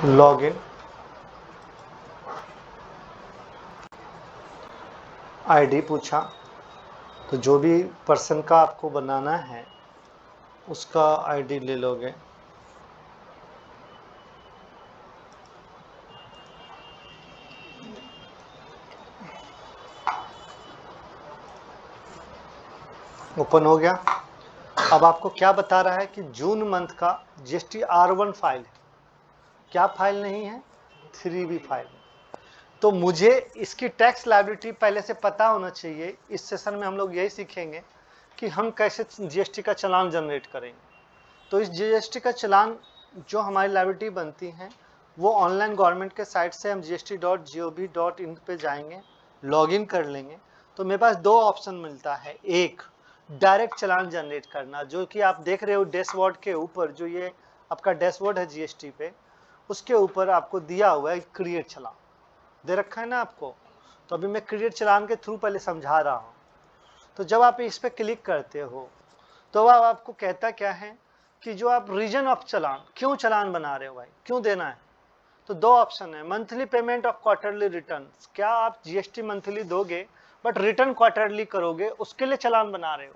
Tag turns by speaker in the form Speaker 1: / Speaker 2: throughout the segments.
Speaker 1: Login, ID पूछा, तो जो भी पर्सन का आपको बनाना है उसका आईडी ले लोगे। ओपन हो गया। अब आपको क्या बता रहा है कि जून मंथ का जीएसटी R1 फाइल है। क्या फाइल नहीं है? 3B फाइल है। तो मुझे इसकी टैक्स लायबिलिटी पहले से पता होना चाहिए। इस सेशन में हम लोग यही सीखेंगे कि हम कैसे जीएसटी का चालान जनरेट करेंगे। तो इस जीएसटी का चालान जो हमारी लायबिलिटी बनती है वो ऑनलाइन गवर्नमेंट के साइट से हम gst.gov.in पे जाएंगे, लॉगिन कर लेंगे। तो मेरे पास दो ऑप्शन मिलता है। एक, डायरेक्ट चालान जनरेट करना, जो कि आप देख रहे हो डैशबोर्ड के ऊपर, जो ये आपका डैशबोर्ड है जीएसटी पे, उसके ऊपर आपको दिया हुआ है क्रिएट चालान दे रखा है ना आपको। तो अभी मैं क्रिएट चालान के थ्रू पहले समझा रहा हूँ। तो जब आप इस पर क्लिक करते हो तो अब आपको कहता क्या है कि जो आप रीजन ऑफ चालान, क्यों चालान बना रहे हो भाई, क्यों देना है? तो दो ऑप्शन है, monthly payment of quarterly return. क्या आप जीएसटी मंथली दोगे बट रिटर्न क्वार्टरली करोगे, उसके लिए चालान बना रहे हो?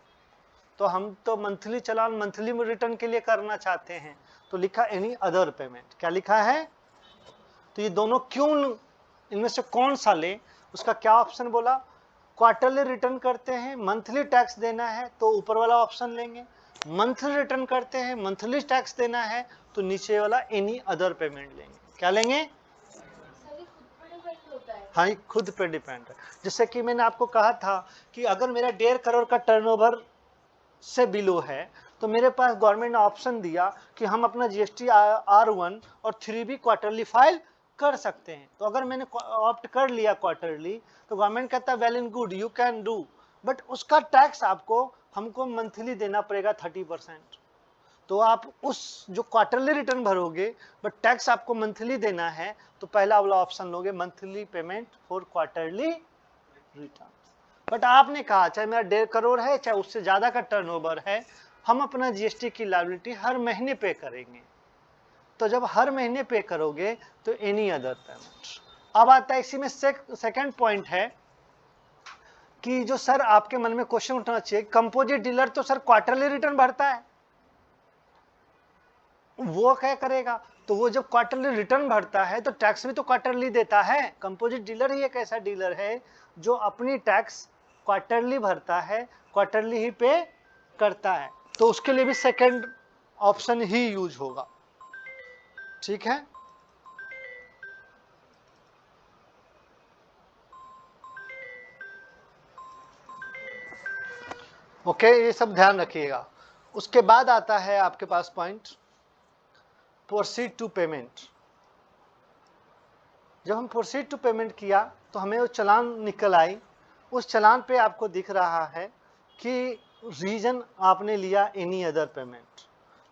Speaker 1: तो हम तो मंथली चालान मंथली रिटर्न के लिए करना चाहते हैं, तो लिखा एनी अदर पेमेंट। क्या लिखा है? तो ये दोनों क्यों, इनमें से कौन सा ले? उसका क्या ऑप्शन बोला? क्वार्टरली रिटर्न करते हैं, मंथली टैक्स देना है, तो ऊपर वाला ऑप्शन लेंगे। मंथली रिटर्न करते हैं, मंथली टैक्स देना है, तो नीचे वाला एनी अदर पेमेंट लेंगे। क्या लेंगे? हाँ, खुद पे डिपेंड है। जैसे कि मैंने आपको कहा था कि अगर मेरा 1.5 करोड़ का टर्नओवर से बिलो है तो मेरे पास गवर्नमेंट ने ऑप्शन दिया कि हम अपना जीएसटी R1 और 3B क्वार्टरली फाइल कर सकते हैं। तो अगर मैंने ऑप्ट कर लिया क्वार्टरली, तो गवर्नमेंट कहता है well and good, you can do, but उसका टैक्स आपको हमको मंथली देना पड़ेगा 30%। तो आप उस जो क्वार्टरली रिटर्न भरोगे बट टैक्स आपको मंथली देना है, तो पहला वाला ऑप्शन लोगे, monthly payment for quarterly return. But आपने कहा चाहे मेरा 1.5 करोड़ है, चाहे उससे ज्यादा का टर्नओवर है, हम अपना जीएसटी की लायबिलिटी हर महीने पे करेंगे। तो जब हर महीने पे करोगे तो एनी अदर पेमेंट। अब आता है इसी में सेकंड पॉइंट है कि जो सर आपके मन में क्वेश्चन उठना चाहिए, कंपोजिट डीलर तो सर क्वार्टरली रिटर्न भरता है, वो क्या करेगा? तो वो जब क्वार्टरली रिटर्न भरता है तो टैक्स भी तो क्वार्टरली देता है। कंपोजिट डीलर ही एक ऐसा डीलर है जो अपनी टैक्स क्वार्टरली भरता है, क्वार्टरली ही पे करता है। तो उसके लिए भी सेकंड ऑप्शन ही यूज होगा। ठीक है? ओके, ये सब ध्यान रखिएगा। उसके बाद आता है आपके पास पॉइंट प्रोसीड टू पेमेंट। जब हम प्रोसीड टू पेमेंट किया तो हमें वो चालान निकल आई। उस चालान पे आपको दिख रहा है कि रीजन आपने लिया एनी अदर पेमेंट।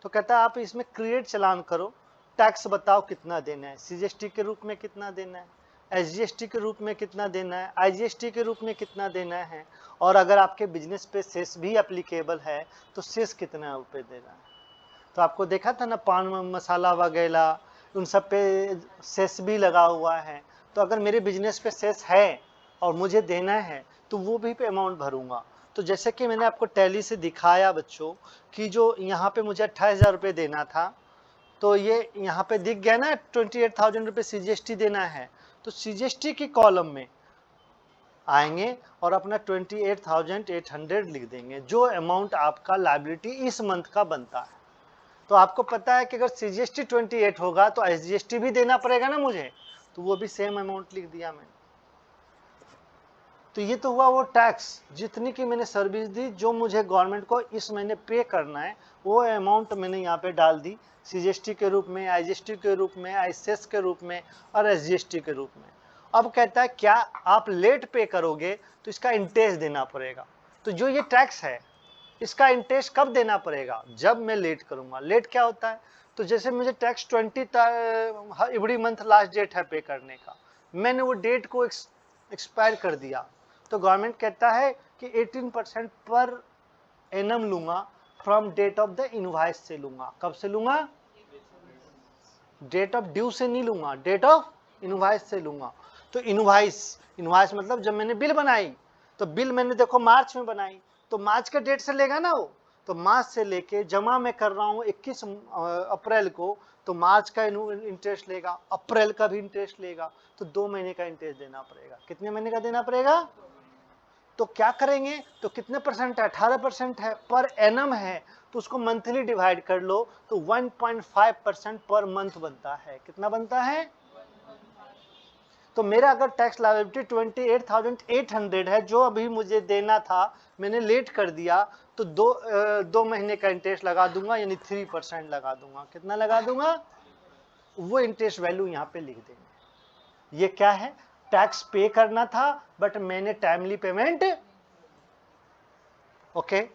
Speaker 1: तो कहता है आप इसमें क्रिएट चालान करो, टैक्स बताओ कितना देना है, सीजीएसटी के रूप में कितना देना है, एसजीएसटी के रूप में कितना देना है, आईजीएसटी के रूप में कितना देना है, और अगर आपके बिजनेस पे सेस भी एप्लीकेबल है तो सेस कितना रुपये देना है। तो आपको देखा था ना, पान मसाला वगैरह उन सब पे सेस भी लगा हुआ है। तो अगर मेरे बिजनेस पे सेस है और मुझे देना है तो वो भी पे अमाउंट भरूंगा। तो जैसे कि मैंने आपको टैली से दिखाया बच्चों कि जो यहाँ पे मुझे 28,000 रुपये देना था, तो ये यहाँ पे दिख गया ना 28,000 रुपये सीजीएसटी देना है। तो सीजीएसटी की कॉलम में आएंगे और अपना 28,800 लिख देंगे, जो अमाउंट आपका लायबिलिटी इस मंथ का बनता है। तो आपको पता है कि अगर सीजीएसटी 28 होगा तो एसजीएसटी भी देना पड़ेगा ना मुझे, तो वो भी सेम अमाउंट लिख दिया मैंने। तो ये तो हुआ वो टैक्स, जितनी की मैंने सर्विस दी, जो मुझे गवर्नमेंट को इस महीने पे करना है वो अमाउंट मैंने यहाँ पे डाल दी, सीजीएसटी के रूप में, आईजीएसटी के रूप में, आईसेस के रूप में और एसजीएसटी के रूप में। अब कहता है क्या आप लेट पे करोगे तो इसका इंटरेस्ट देना पड़ेगा। तो जो ये टैक्स है इसका इंटरेस्ट कब देना पड़ेगा? जब मैं लेट करूंगा। लेट क्या होता है? तो जैसे मुझे tax 20 every month last date है पे करने का, मैंने वो डेट को एक्सपायर कर दिया, तो गवर्नमेंट कहता है कि 18% पर एनम लूंगा, from date of the invoice से लूंगा। कब से लूंगा? डेट ऑफ ड्यू से नहीं लूंगा, डेट ऑफ इनवॉइस से लूंगा। तो इनवॉइस मतलब जब मैंने बिल बनाई, तो बिल मैंने देखो मार्च में बनाई, तो मार्च के डेट से लेगा ना वो, तो मार्च से लेके जमा मैं कर रहा हूँ 21 अप्रैल को, तो मार्च का इंटरेस्ट लेगा, अप्रैल का भी इंटरेस्ट लेगा, तो 2 महीने का इंटरेस्ट देना पड़ेगा। कितने महीने का देना पड़ेगा? तो क्या करेंगे, तो कितने परसेंट है? 18% है, पर एनम है, तो उसको मंथली डिवाइड कर लो, तो 1.5% पर मंथ बनता है। कितना बनता है? तो मेरा अगर टैक्स लायबिलिटी 28,800 है, जो अभी मुझे देना था, मैंने लेट कर दिया, तो 2 महीने का इंटरेस्ट लगा दूंगा, यानी 3% लगा दूंगा। कितना लगा दूंगा? वो इंटरेस्ट वैल्यू यहाँ पे लिख देंगे। ये क्या है? टैक्स पे करना था, बट मैंने टाइमली पेमेंट। ओके।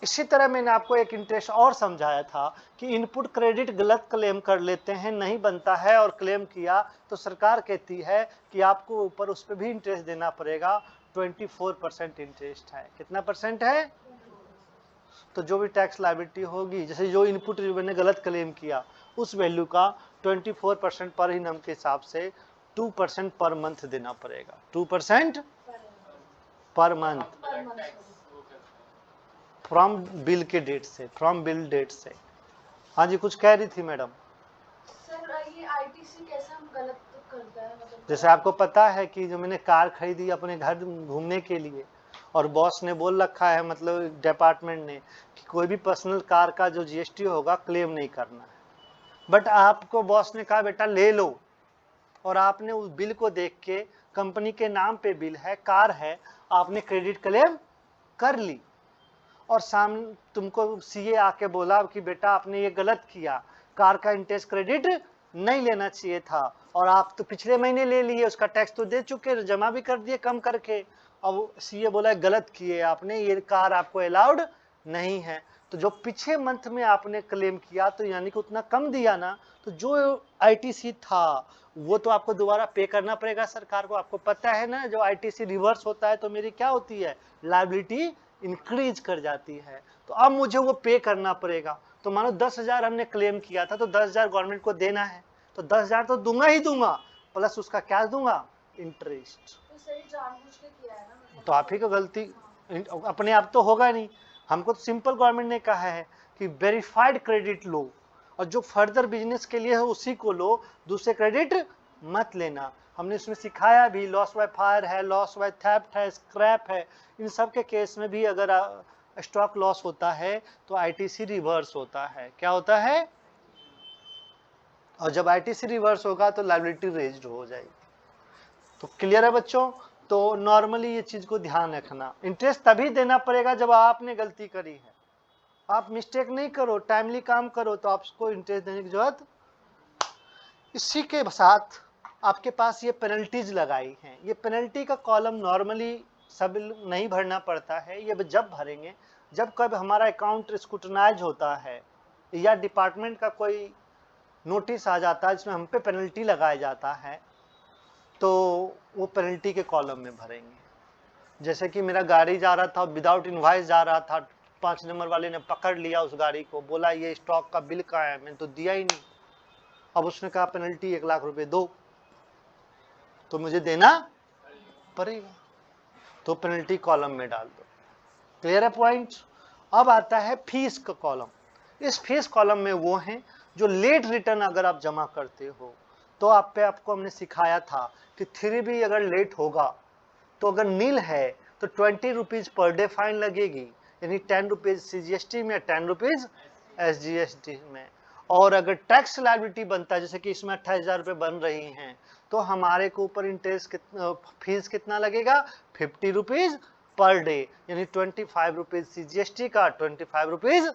Speaker 1: इसी तरह मैंने आपको एक इंटरेस्ट और समझाया था कि इनपुट क्रेडिट गलत क्लेम कर लेते हैं, नहीं बनता है, और क्लेम किया तो सरकार कहती है कि आपको ऊपर उस पर भी इंटरेस्ट देना पड़ेगा। 24% इंटरेस्ट है। कितना परसेंट है? तो जो भी टैक्स लायबिलिटी होगी, जैसे जो इनपुट मैंने गलत क्लेम किया, उस वैल्यू का 24% पर इनम के हिसाब से 2% पर मंथ देना पड़ेगा। 2% पर मंथ फ्रॉम बिल के डेट से, फ्रॉम बिल डेट से। हाँ जी, कुछ कह रही थी मैडम।
Speaker 2: सर ये आईटीसी कैसा हम गलत करता है, मतलब
Speaker 1: जैसे आपको पता है कि जो मैंने कार खरीदी अपने घर घूमने के लिए, और बॉस ने बोल रखा है, मतलब डिपार्टमेंट ने, कि कोई भी पर्सनल कार का जो जीएसटी होगा क्लेम नहीं करना है। बट आपको बॉस ने कहा बेटा ले लो, और आपने उस बिल को देख के, कंपनी के नाम पे बिल है, कार है, आपने क्रेडिट क्लेम कर ली, और सामने तुमको सीए आके बोला कि बेटा आपने ये गलत किया, कार का इंटरेस्ट क्रेडिट नहीं लेना चाहिए था, और आप तो पिछले महीने ले लिए, उसका टैक्स तो दे चुके, जमा भी कर दिए कम करके। अब सीए बोला गलत किए आपने, ये कार आपको अलाउड नहीं है। तो जो पिछले मंथ में आपने क्लेम किया, तो यानी कि उतना कम दिया ना, तो जो आईटीसी था वो तो आपको दोबारा पे करना पड़ेगा सरकार को। आपको पता है ना, जो आईटीसी रिवर्स होता है तो मेरी क्या होती है? लायबिलिटी इंक्रीज कर जाती है। तो अब मुझे वो पे करना पड़ेगा। तो मानो 10,000 हमने क्लेम किया था, तो 10,000 गवर्नमेंट को देना है, तो 10,000 तो दूंगा ही दूंगा, प्लस उसका क्या दूंगा? इंटरेस्ट।
Speaker 2: तो सही जानबूझ के किया है ना, मतलब
Speaker 1: तो आप ही को गलती, अपने आप तो होगा नहीं। हमको तो सिंपल गवर्नमेंट ने कहा है कि वेरीफाइड क्रेडिट लो, और जो फर्दर बिजनेस के लिए है उसी को लो, दूसरे क्रेडिट मत लेना। हमने इसमें सिखाया भी, लॉस बाय फायर है, लॉस बाय थेफ्ट है, स्क्रैप है, इन सब के केस में भी अगर स्टॉक लॉस होता है तो आईटीसी रिवर्स होता है। क्या होता है? और जब आईटीसी रिवर्स होगा तो लायबिलिटी रेज्ड हो जाएगी। तो क्लियर है बच्चों? तो नॉर्मली ये चीज को ध्यान रखना, इंटरेस्ट तभी देना पड़ेगा जब आपने गलती करी है। आप मिस्टेक नहीं करो, टाइमली काम करो, तो आपको इंटरेस्ट देने की जरूरत। इसी के साथ आपके पास ये पेनल्टीज लगाई हैं। ये पेनल्टी का कॉलम नॉर्मली सब नहीं भरना पड़ता है, ये जब भरेंगे जब कब हमारा अकाउंट स्क्रूटनाइज होता है, या डिपार्टमेंट का कोई नोटिस आ जाता है जिसमें हम पे पेनल्टी लगाया जाता है, तो वो पेनल्टी के कॉलम में भरेंगे। जैसे कि मेरा गाड़ी जा रहा था, विदाउट इनवॉइस जा रहा था, 5 नंबर वाले ने पकड़ लिया उस गाड़ी को, बोला ये स्टॉक का बिल कहाँ है, मैंने तो दिया ही नहीं। अब उसने कहा पेनल्टी 1 लाख रुपए दो, तो मुझे देना पड़ेगा, तो पेनल्टी कॉलम में डाल दो। क्लियर है पॉइंट? अब आता है फीस का कॉलम। इस फीस कॉलम में वो हैं जो लेट रिटर्न अगर आप जमा करते हो, तो आपको हमने सिखाया था कि 3B अगर लेट होगा, तो अगर नील है तो 20 रुपीज पर डे फाइन लगेगी, यानी 10 रुपीज सीजीएसटी में, 10 रुपीज एसजीएसटी में। और अगर टैक्स लायबिलिटी बनता है, जैसे कि इसमें 28,000 रुपये बन रही हैं, तो हमारे को ऊपर इंटरेस्ट फीस कितना लगेगा? 50 रुपीज पर डे, यानी 25 रुपीज सीजीएसटी का, 25 रुपीज।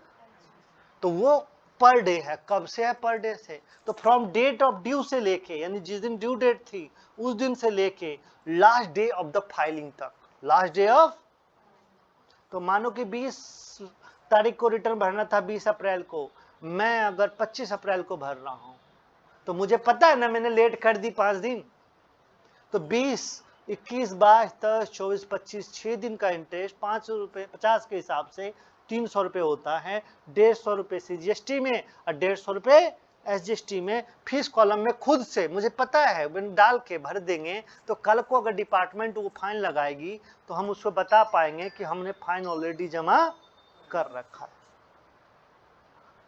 Speaker 1: तो वो पर डे है। कब से है? पर डे से। तो फ्रॉम डेट ऑफ ड्यू से लेके, यानी जिस दिन ड्यू डेट थी उस दिन से लेके last day of the filing तक, लास्ट डे ऑफ। तो मानो कि 20 तारीख को रिटर्न भरना था, 20 अप्रैल को, मैं अगर 25 अप्रैल को भर रहा हूं, तो मुझे पता है ना मैंने लेट कर दी 5 दिन, तो 20, 21, 22, 23, 24, 25, 6 दिन का इंटरेस्ट 500 रुपये 50 के हिसाब से 300 रुपये होता है। 150 रुपये सीजीएसटी में और 150 रुपये एसजीएसटी में फीस कॉलम में खुद से, मुझे पता है डाल के भर देंगे तो कल को अगर डिपार्टमेंट वो फाइन लगाएगी तो हम उसको बता पाएंगे कि हमने फाइन ऑलरेडी जमा कर रखा है।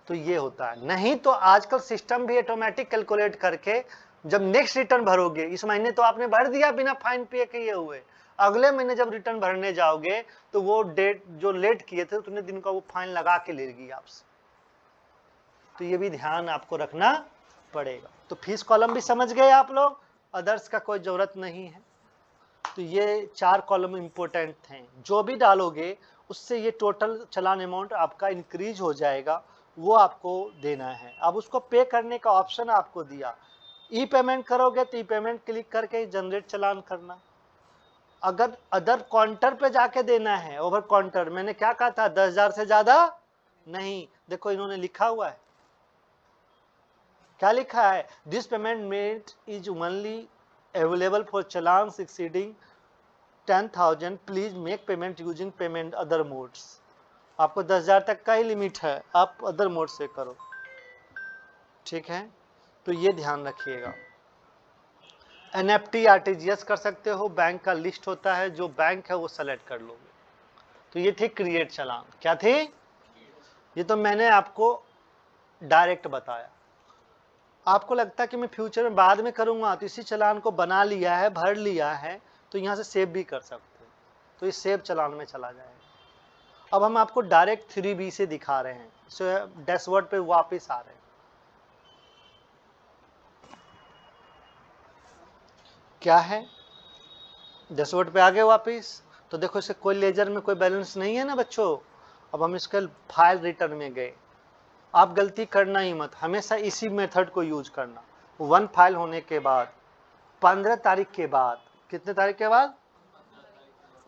Speaker 1: तो ये होता है। नहीं तो आजकल सिस्टम भी ऑटोमेटिक कैलकुलेट करके जब नेक्स्ट रिटर्न भरोगे, इस महीने तो आपने भर दिया बिना फाइन पे किए हुए, अगले महीने जब रिटर्न भरने जाओगे तो वो डेट जो लेट किए थे उतने दिन का वो फाइन लगा के लेगी आपसे। तो ये भी ध्यान आपको रखना पड़ेगा। तो फीस कॉलम भी समझ गए आप लोग, अदर्स का कोई जरूरत नहीं है। तो ये 4 कॉलम इंपॉर्टेंट हैं, जो भी डालोगे उससे ये टोटल चालान अमाउंट आपका इंक्रीज हो जाएगा, वो आपको देना है। अब उसको पे करने का ऑप्शन आपको दिया, ई पेमेंट करोगे तो ई पेमेंट क्लिक करके जनरेट चालान करना। अगर अदर काउंटर पे जाके देना है, ओवर काउंटर, मैंने क्या कहा था 10,000 से ज्यादा नहीं, देखो इन्होंने लिखा हुआ है, क्या लिखा है, this payment made is only available for चालान्स exceeding 10,000, please make payment using payment other modes. आपको 10,000 तक का ही लिमिट है, आप अदर मोड से करो, ठीक है। तो ये ध्यान रखिएगा। एनएफटी आरटीजीएस कर सकते हो, बैंक का लिस्ट होता है, जो बैंक है वो सेलेक्ट कर लोगे। तो ये थी क्रिएट चालान, क्या थी, ये तो मैंने आपको डायरेक्ट बताया। आपको लगता है कि मैं फ्यूचर में बाद में करूंगा, तो इसी चालान को बना लिया है, भर लिया है, तो यहाँ से सेव भी कर सकते हैं, तो ये सेव चालान में चला जाएगा। अब हम आपको डायरेक्ट 3B से दिखा रहे हैं, सो डैशबोर्ड पे वापस आ रहे हैं। क्या है, डैशबोर्ड पे आ गए वापस। तो देखो इसे कोई लेजर में कोई बैलेंस नहीं है ना बच्चों। अब हम इसके फाइल रिटर्न में गए, आप गलती करना ही मत, हमेशा इसी मेथड को यूज करना। 1 फाइल होने के बाद 15 तारीख के बाद, कितने तारीख के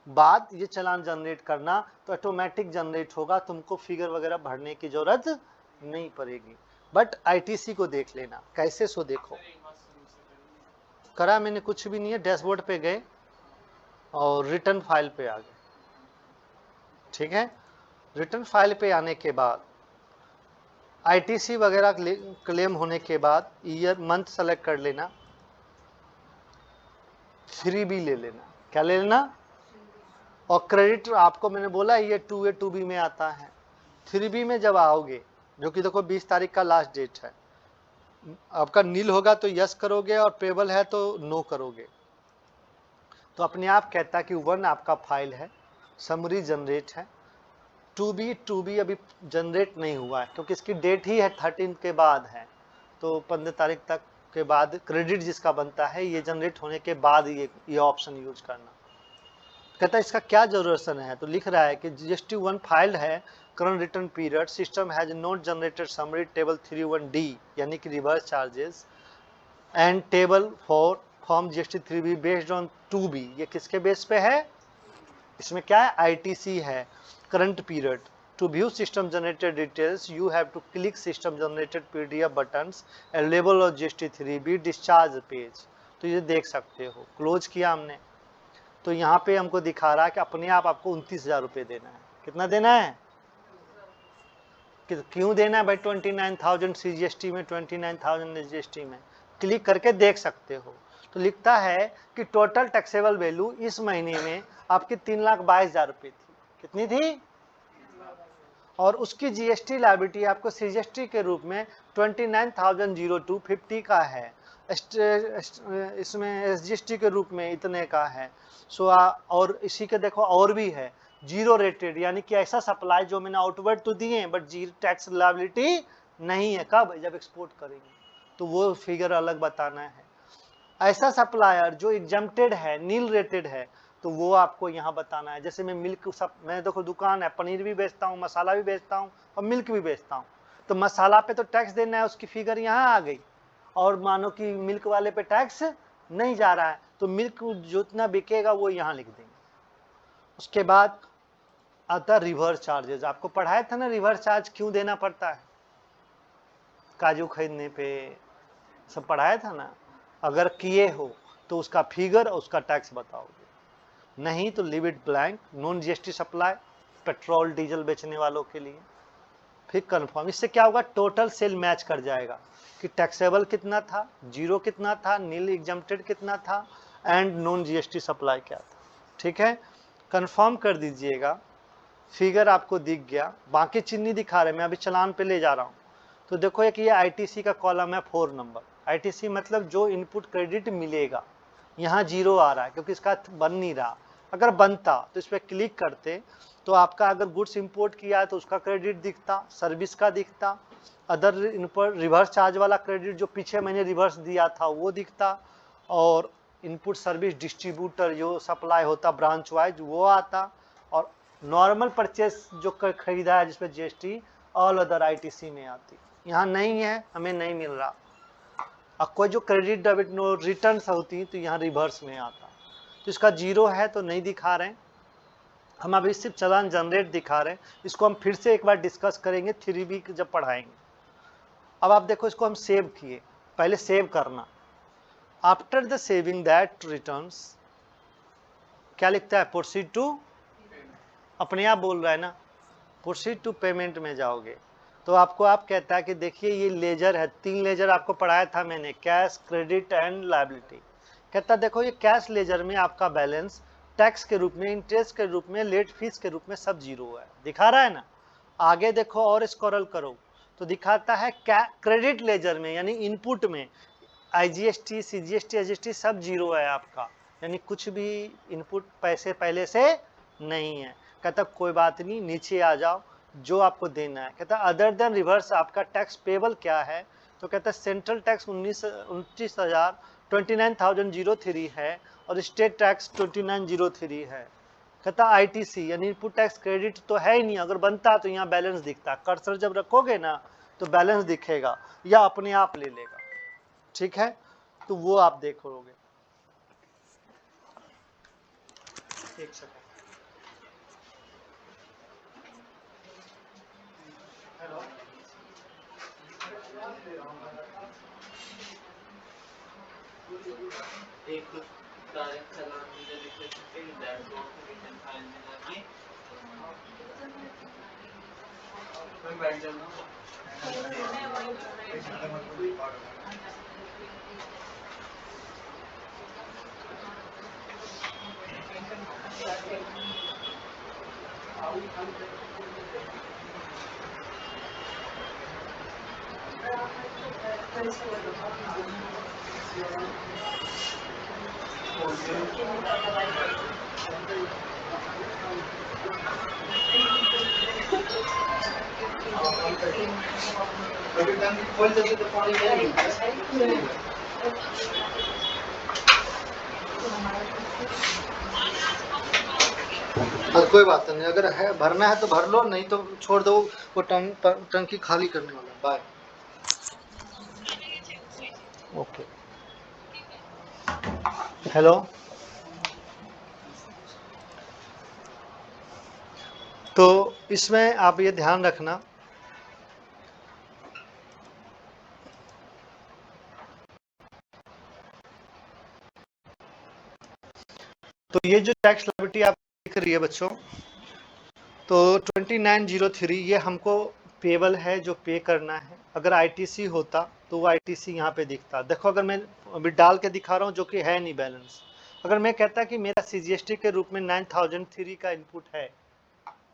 Speaker 1: बाद ये चालान जनरेट करना, तो ऑटोमेटिक जनरेट होगा, तुमको फिगर वगैरह भरने की जरूरत नहीं पड़ेगी। बट आईटीसी को देख लेना कैसे, सो देखो करा मैंने, कुछ भी नहीं है, डैशबोर्ड पे गए और रिटर्न फाइल पे आ गए, ठीक है। रिटर्न फाइल पे आने के बाद आईटीसी वगैरह क्लेम होने के बाद ईयर मंथ सेलेक्ट कर लेना, 3B ले लेना, क्या ले लेना, और क्रेडिट आपको मैंने बोला ये 2A 2B में आता है। 3B में जब आओगे, जो कि देखो 20 तारीख का लास्ट डेट है, आपका नील होगा तो यस करोगे और पेबल है तो नो करोगे, तो अपने आप कहता है कि 1 आपका फाइल है, समरी जनरेट है। 2B अभी जनरेट नहीं हुआ है क्योंकि इसकी डेट ही है 13 के बाद है, तो 15 तारीख तक के बाद क्रेडिट जिसका बनता है, ये जनरेट होने के बाद ये ऑप्शन यूज करना। कहता है इसका क्या जरूरत है, तो लिख रहा है कि GST 1 फाइल्ड है, current return period, system has not generated summary table 31D यानी कि reverse charges and table for form GST 3B based on 2B। ये किसके बेस पे है, इसमें क्या है, ITC है, current period. To view system generated details you have to click system generated PDF buttons available on GST 3B discharge page. तो ये देख सकते हो, क्लोज किया हमने, तो यहाँ पे हमको दिखा रहा है कि अपने आप आपको 29,000 रुपये देना है। कितना देना है, क्यों देना है भाई, 29,000 CGST में, 29,000 SGST में, क्लिक करके देख सकते हो। तो लिखता है कि टोटल टैक्सेबल वैल्यू इस महीने में आपकी 3,22,000 रुपये थी, कितनी थी, और उसकी GST लायबिलिटी आपको CGST के रूप में 29,002.50 का है, इसमें SGST के रूप में इतने का है। सो और इसी के देखो और भी है, जीरो रेटेड, यानी कि ऐसा सप्लाई जो मैंने आउटवर्ड तो दिए बट जीरो टैक्स लायबिलिटी नहीं है, कब, जब एक्सपोर्ट करेंगे तो वो फिगर अलग बताना है। ऐसा सप्लायर जो एग्जम्प्टेड है, नील रेटेड है, तो वो आपको यहाँ बताना है। जैसे मैं मिल्क सब, मैं देखो दुकान है, पनीर भी बेचता हूँ, मसाला भी बेचता हूँ और मिल्क भी बेचता हूँ, तो मसाला पे तो टैक्स देना है, उसकी फिगर यहाँ आ गई, और मानो कि मिल्क वाले पे टैक्स नहीं जा रहा है, तो मिल्क जितना बिकेगा वो यहाँ लिख देंगे। उसके बाद आता रिवर्स चार्जेस, आपको पढ़ाया था ना रिवर्स चार्ज क्यों देना पड़ता है, काजू खरीदने पे सब पढ़ाया था ना। अगर किए हो तो उसका फिगर और उसका टैक्स बताओगे, नहीं तो leave it blank. Non GST supply, petrol diesel बेचने वालों के लिए, फिर कन्फर्म। इससे क्या होगा, टोटल सेल मैच कर जाएगा कि टैक्सेबल कितना था, जीरो कितना था, नील एग्जम्प्टेड कितना था, एंड नॉन जीएसटी सप्लाई क्या था। ठीक है, कंफर्म कर दीजिएगा। फिगर आपको दिख गया, बाकी चीज नहीं दिखा रहे, मैं अभी चलान पे ले जा रहा हूँ। तो देखो एक ये आईटीसी का कॉलम है 4 नंबर। आईटीसी मतलब जो इनपुट क्रेडिट मिलेगा, यहाँ जीरो आ रहा है क्योंकि इसका बन नहीं रहा। अगर बनता तो इस पर क्लिक करते तो आपका अगर गुड्स इंपोर्ट किया है तो उसका क्रेडिट दिखता, सर्विस का दिखता, अदर इन पर रिवर्स चार्ज वाला क्रेडिट जो पीछे मैंने रिवर्स दिया था वो दिखता, और इनपुट सर्विस डिस्ट्रीब्यूटर जो सप्लाई होता ब्रांच वाइज वो आता, और नॉर्मल परचेस जो खरीदा है जिसपे जीएसटी ऑल अदर आईटीसी में आती। यहाँ नहीं है, हमें नहीं मिल रहा। अब कोई जो क्रेडिट डेबिट नो रिटर्न होती तो यहाँ रिवर्स में आता, तो इसका जीरो है तो नहीं दिखा रहे हैं हम, अभी सिर्फ चलान जनरेट दिखा रहे हैं। इसको हम फिर से एक बार डिस्कस करेंगे 3B जब पढ़ाएंगे। अब आप देखो इसको हम सेव किए, पहले सेव करना, after the saving that returns क्या लिखता है, प्रोसीड टू, अपने आप बोल रहा है ना, प्रोसीड टू पेमेंट में जाओगे तो आपको आप कहता है कि देखिए ये लेजर है, 3 लेजर आपको पढ़ाया था मैंने, कैश, क्रेडिट एंड लायबिलिटी। कहता देखो ये कैश लेजर में आपका बैलेंस टैक्स के रूप में, इंटरेस्ट के रूप में, लेट फीस के रूप में सब जीरो है, दिखा रहा है ना। आगे देखो और स्क्रॉल करो तो दिखाता है क्रेडिट लेजर में यानी इनपुट में आईजीएसटी, सीजीएसटी, एसजीएसटी सब जीरो है आपका, यानी कुछ भी इनपुट पैसे पहले से नहीं है। कहता कोई बात नहीं, नीचे आ जाओ जो आपको देना है। कहता अदर देन रिवर्स आपका टैक्स पेबल क्या है, तो कहता सेंट्रल टैक्स 29,003 है और स्टेट टैक्स 2903 है। कहता आईटीसी यानी इनपुट टैक्स क्रेडिट तो है ही नहीं, अगर बनता तो यहाँ बैलेंस दिखता, कर्सर जब रखोगे ना तो बैलेंस दिखेगा या अपने आप ले लेगा। ठीक है, तो वो आप देखोगे। एक सेकंड, हेलो,
Speaker 3: एक डायरेक्ट चलान मुझे लिख सकते हैं that go to return file में जाके मैं बैठ जाऊंगा।
Speaker 1: कोई बात नहीं, अगर है भरना है तो भर लो, नहीं तो छोड़ दो, वो टंकी खाली करने वाला। Bye, okay, hello. तो इसमें आप ये ध्यान रखना, तो ये जो टैक्स लायबिलिटी आप देख रही है बच्चों, तो 2903 ये हमको पेबल है जो पे करना है। अगर आईटीसी होता तो वो आईटीसी यहाँ पे दिखता। देखो अगर मैं अभी डाल के दिखा रहा हूँ जो कि है नहीं बैलेंस, अगर मैं कहता कि मेरा सीजीएसटी के रूप में 9003 का इनपुट है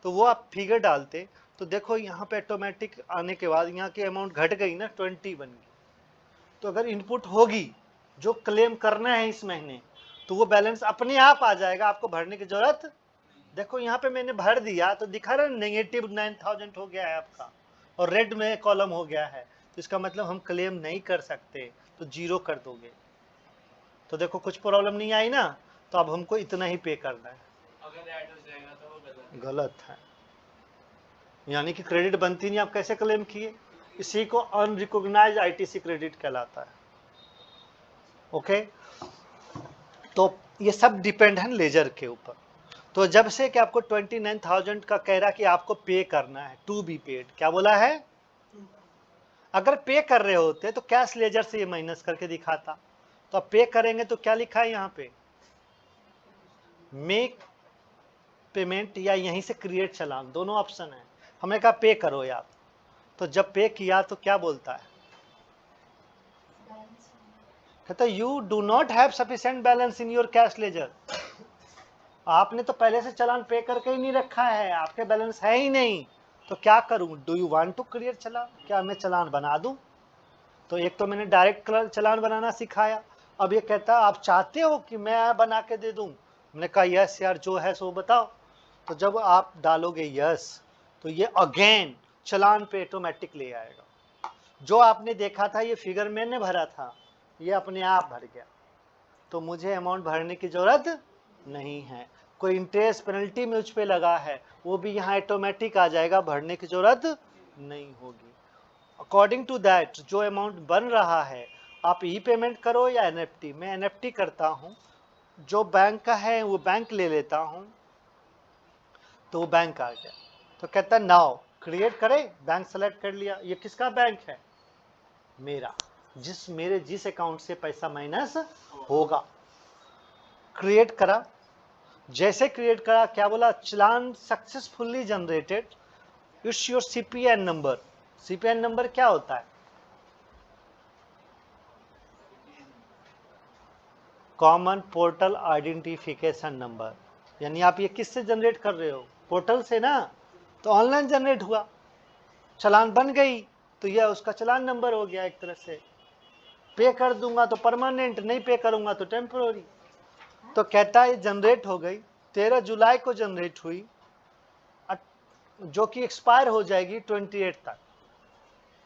Speaker 1: तो वो आप फिगर डालते तो देखो यहाँ पे ऑटोमेटिक आने के बाद यहाँ की अमाउंट घट गई ना, 20 बन गई। तो अगर इनपुट होगी जो क्लेम करना है इस महीने तो वो बैलेंस अपने आप आ जाएगा, आपको भरने की जरूरत। देखो यहाँ पे मैंने भर दिया तो दिखा रहा है नेगेटिव 9000 हो गया है आपका और रेड में कॉलम हो गया है, तो इसका मतलब हम क्लेम नहीं कर सकते, तो जीरो कर दोगे। तो देखो कुछ प्रॉब्लम नहीं आई ना, तो अब हमको इतना ही पे करना है।
Speaker 3: अगर ऐड हो जाएगा तो वो
Speaker 1: गलत है, यानी कि क्रेडिट बनती नहीं, आप कैसे क्लेम किए, इसी को अनरिकॉग्नाइज्ड आईटीसी क्रेडिट कहलाता है। ओके, तो ये सब डिपेंड है लेजर के ऊपर। तो जब से कि आपको 29,000 का कह रहा कि आपको पे करना है, टू बी पेड, क्या बोला है, अगर पे कर रहे होते तो कैश लेजर से ये माइनस करके दिखाता। तो अब पे करेंगे तो क्या लिखा है यहाँ पे, मेक पेमेंट या यहीं से क्रिएट चलान, दोनों ऑप्शन है। हमने कहा पे करो यार, तो जब पे किया तो क्या बोलता है, कहता है you do not have sufficient balance in your cash ledger. आपने तो पहले से चालान पे करके ही नहीं रखा है, आपके बैलेंस है ही नहीं, तो क्या करूं, do you want to create challan, क्या मैं चालान बना दूं। तो एक तो मैंने डायरेक्ट चालान बनाना सिखाया, अब ये कहता है आप चाहते हो कि मैं बना के दे दूं। मैंने कहा यस यार, जो है सो बताओ। तो जब आप डालोगे यस तो ये अगेन चालान पे ऑटोमेटिक ले आएगा। जो आपने देखा था ये फिगर मैंने भरा था, ये अपने आप भर गया, तो मुझे अमाउंट भरने की जरूरत नहीं है। कोई इंटरेस्ट पेनल्टी मुझ पे लगा है वो भी यहाँ ऑटोमेटिक आ जाएगा, भरने की जरूरत नहीं होगी। अकॉर्डिंग टू दैट जो अमाउंट बन रहा है आप ई पेमेंट करो या एनएफटी, मैं एनएफटी करता हूँ, जो बैंक का है वो बैंक ले लेता हूँ, तो वो बैंक आ गया। तो कहता है नाउ क्रिएट करे, बैंक सेलेक्ट कर लिया, ये किसका बैंक है, मेरा, जिस अकाउंट से पैसा माइनस होगा। क्रिएट करा, जैसे क्रिएट करा क्या बोला, challan successfully generated, it's your CPN number. CPN number क्या होता है, कॉमन पोर्टल आइडेंटिफिकेशन नंबर। यानी आप ये किससे जनरेट कर रहे हो, पोर्टल से ना, तो ऑनलाइन जनरेट हुआ, चालान बन गई, तो यह उसका चालान नंबर हो गया एक तरह से। पे कर दूंगा तो परमानेंट, नहीं पे करूंगा तो टेम्पोररी। तो कहता है जनरेट हो गई, 13 जुलाई को जनरेट हुई, जो कि एक्सपायर हो जाएगी 28 तक,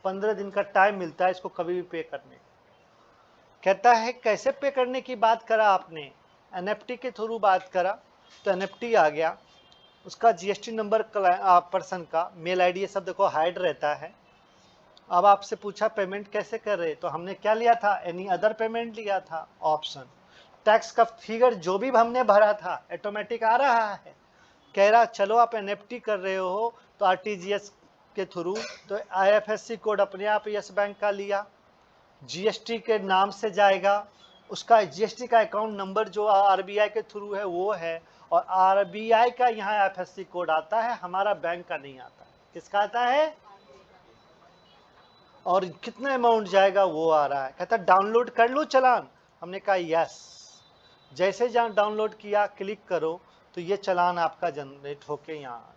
Speaker 1: 15 दिन का टाइम मिलता है इसको कभी भी पे करने। कहता है कैसे पे करने की बात करा आपने, एनएफटी के थ्रू बात करा, तो एनएफटी आ गया, उसका जीएसटी नंबर पर्सन का मेल आईडी ये सब देखो हाइड रहता है। अब आपसे पूछा पेमेंट कैसे कर रहे, तो हमने क्या लिया था, एनी अदर पेमेंट लिया था ऑप्शन। टैक्स का फिगर जो भी हमने भरा था ऑटोमेटिक आ रहा है। कह रहा चलो आप एनएफटी कर रहे हो तो आरटीजीएस के थ्रू, तो आईएफएससी कोड अपने आप यस बैंक का लिया, जीएसटी के नाम से जाएगा, उसका जीएसटी का अकाउंट नंबर जो आरबीआई के थ्रू है वो है, और आरबीआई का यहाँ आईएफएससी कोड आता है, हमारा बैंक का नहीं आता। किसका आता है, और कितना अमाउंट जाएगा वो आ रहा है। कहता डाउनलोड कर लो चालान, हमने कहा यस। जैसे जहाँ डाउनलोड किया क्लिक करो तो ये चालान आपका जनरेट होके यहाँ आ गया।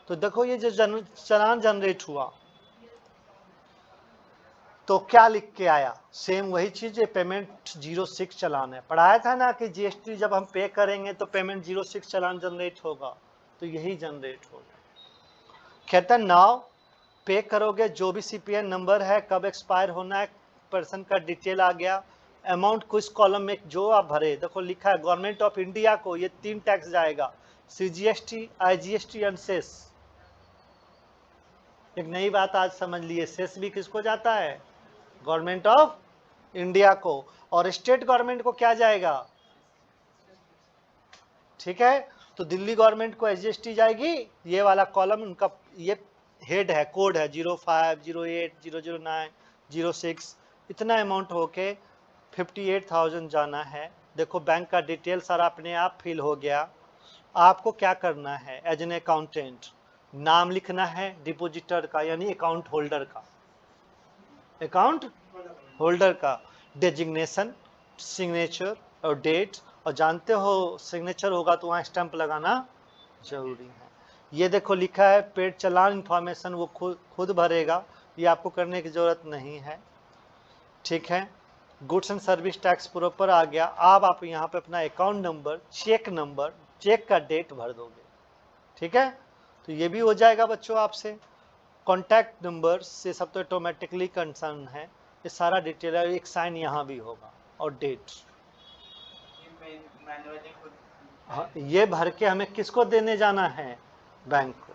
Speaker 1: तो देखो ये जो चालान जनरेट हुआ तो क्या लिख के आया, सेम वही चीज है, पेमेंट 06 चालान है। पढ़ाया था ना कि जीएसटी जब हम पे करेंगे तो पेमेंट 06 चालान जनरेट होगा, तो यही जनरेट होगा। कहता नाउ पे करोगे, जो भी सीपीएन नंबर है, कब एक्सपायर होना है, पर्सन का डिटेल आ गया, अमाउंट को इस कॉलम में जो आप भरे, देखो लिखा है गवर्नमेंट ऑफ इंडिया को ये 3 टैक्स जाएगा, सीजीएसटी, आईजीएसटी एंड सेस। एक नई बात आज समझ लिए, सेस भी किसको जाता है, गवर्नमेंट ऑफ इंडिया को, और स्टेट गवर्नमेंट को क्या जाएगा, ठीक है। तो दिल्ली गवर्नमेंट को एसजीएसटी जाएगी, ये वाला कॉलम उनका ये हेड है, कोड है 05, 08, 009, 06, इतना अमाउंट होके 58,000 जाना है। देखो बैंक का डिटेल सारा अपने आप फिल हो गया। आपको क्या करना है, एज एन अकाउंटेंट नाम लिखना है डिपोजिटर का, यानी अकाउंट होल्डर का, अकाउंट होल्डर का, डेजिग्नेशन, सिग्नेचर और डेट, और जानते हो सिग्नेचर होगा तो वहाँ स्टैंप लगाना जरूरी है। ये देखो लिखा है पेड चालान इंफॉर्मेशन, वो खुद भरेगा, ये आपको करने की जरूरत नहीं है, ठीक है। Goods and service tax proper आ गया। अब आप यहाँ पे अपना अकाउंट नंबर, चेक का डेट भर दोगे, ठीक है। तो ये भी हो जाएगा बच्चों आपसे। कॉन्टैक्ट नंबर से सब तो ऑटोमेटिकली कंसर्न है, ये सारा डिटेल है, एक साइन यहाँ भी होगा और डेट। हाँ, ये भर के हमें किसको देने जाना है, बैंक को,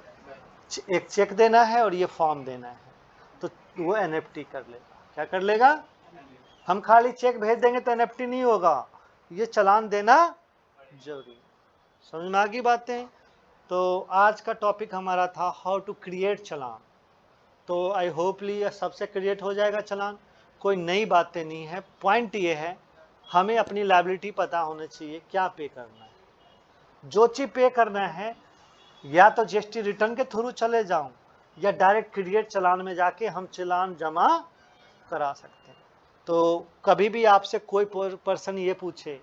Speaker 1: एक चेक देना है और ये फॉर्म देना है, तो वो एनएफटी कर लेगा। क्या कर लेगा, हम खाली चेक भेज देंगे तो एनएफटी नहीं होगा, ये चालान देना जरूरी। समझ में आ गई बातें। तो आज का टॉपिक हमारा था हाउ टू क्रिएट चालान। तो आई होपली सबसे क्रिएट हो जाएगा चालान, कोई नई बातें नहीं है। पॉइंट ये है हमें अपनी लायबिलिटी पता होना चाहिए, क्या पे करना है। जो चीज पे करना है या तो जीएसटी रिटर्न के थ्रू चले जाऊं या डायरेक्ट क्रिएट चालान में जाके हम चालान जमा करा सकते हैं। तो कभी भी आपसे कोई पर्सन ये पूछे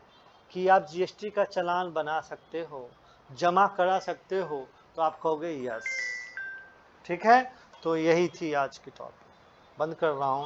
Speaker 1: कि आप जीएसटी का चालान बना सकते हो, जमा करा सकते हो, तो आप कहोगे यस। ठीक है, तो यही थी आज की टॉपिक। बंद कर रहा हूँ।